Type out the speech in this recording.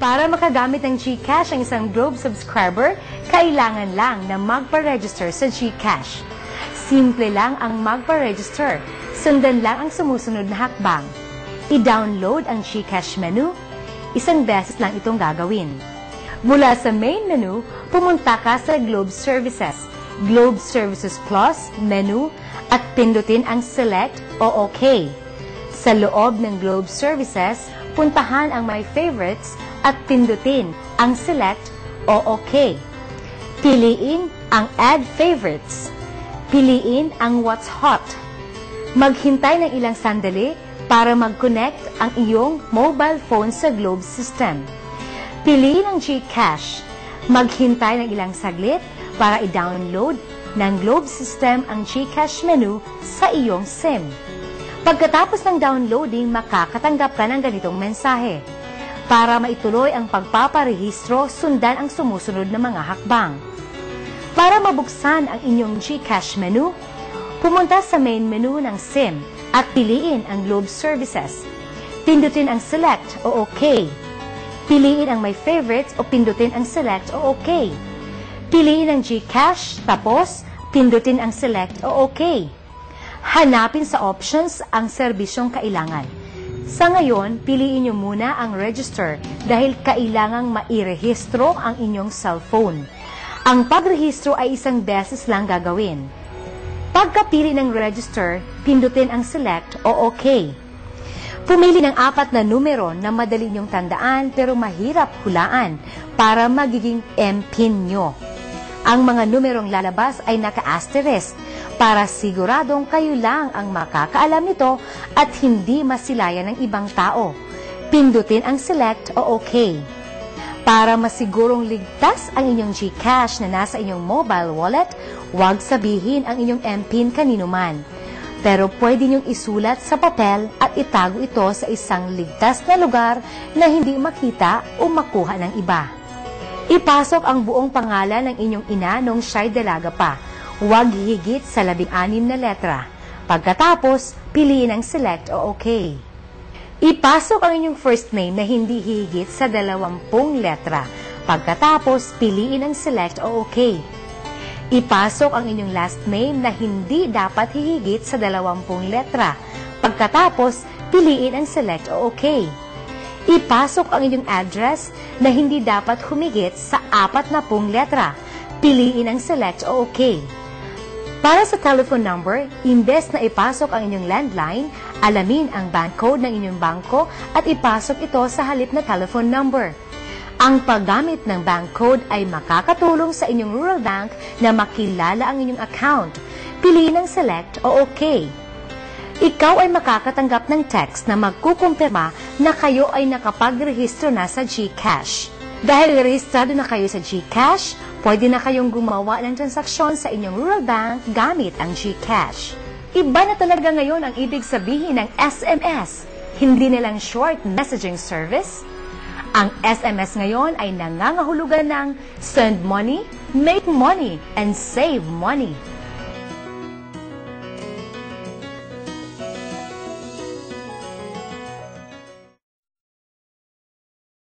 Para makagamit ng GCash ang isang Globe subscriber, kailangan lang na magpa-register sa GCash. Simple lang ang magpa-register. Sundan lang ang sumusunod na hakbang. I-download ang GCash menu. Isang beses lang itong gagawin. Mula sa main menu, pumunta ka sa Globe Services, Globe Services Plus menu at pindutin ang Select o OK. Sa loob ng Globe Services, puntahan ang My Favorites at pindutin ang Select o OK. Piliin ang Add Favorites. Piliin ang What's Hot. Maghintay ng ilang sandali para mag-connect ang iyong mobile phone sa Globe system. Piliin ang GCash. Maghintay ng ilang saglit para i-download ng Globe system ang GCash menu sa iyong SIM. Pagkatapos ng downloading, makakatanggap ka ng ganitong mensahe. Para maituloy ang pagpaparehistro, sundan ang sumusunod na mga hakbang. Para mabuksan ang inyong GCash menu, pumunta sa main menu ng SIM at piliin ang Globe Services. Pindutin ang Select o OK. Piliin ang My Favorites o pindutin ang Select o OK. Piliin ang GCash, tapos pindutin ang Select o OK. Hanapin sa options ang serbisyong kailangan. Sa ngayon, piliin niyo muna ang Register dahil kailangang mairehistro ang inyong cellphone. Ang pagrehistro ay isang beses lang gagawin. Pagkapili ng Register, pindutin ang Select o OK. Pumili ng 4 na numero na madali niyong tandaan pero mahirap hulaan para magiging MPIN nyo. Ang mga numerong lalabas ay naka-asterisk para siguradong kayo lang ang makakaalam nito at hindi masilayan ng ibang tao. Pindutin ang Select o OK. Para masigurong ligtas ang inyong GCash na nasa inyong mobile wallet, huwag sabihin ang inyong MPIN kanino man. Pero pwede niyong isulat sa papel at itago ito sa isang ligtas na lugar na hindi makita o makuha ng iba. Ipasok ang buong pangalan ng inyong ina nung siya'y dalaga pa. Huwag higit sa 16 na letra. Pagkatapos, piliin ang Select o OK. Ipasok ang inyong first name na hindi higit sa 20 letra. Pagkatapos, piliin ang Select o OK. Ipasok ang inyong last name na hindi dapat hihigit sa 20 letra. Pagkatapos, piliin ang Select o OK. Ipasok ang inyong address na hindi dapat humigit sa 40 letra. Piliin ang Select o OK. Para sa telephone number, imbes na ipasok ang inyong landline, alamin ang bank code ng inyong bangko at ipasok ito sa halip na telephone number. Ang paggamit ng bank code ay makakatulong sa inyong rural bank na makilala ang inyong account. Piliin ang Select o OK. Ikaw ay makakatanggap ng text na magkukumpirma na kayo ay nakapagrehistro na sa GCash. Dahil rehistrado na kayo sa GCash, pwede na kayong gumawa ng transaksyon sa inyong rural bank gamit ang GCash. Iba na talaga ngayon ang ibig sabihin ng SMS, hindi na lang short messaging service. Ang SMS ngayon ay nangangahulugan ng send money, make money, and save money.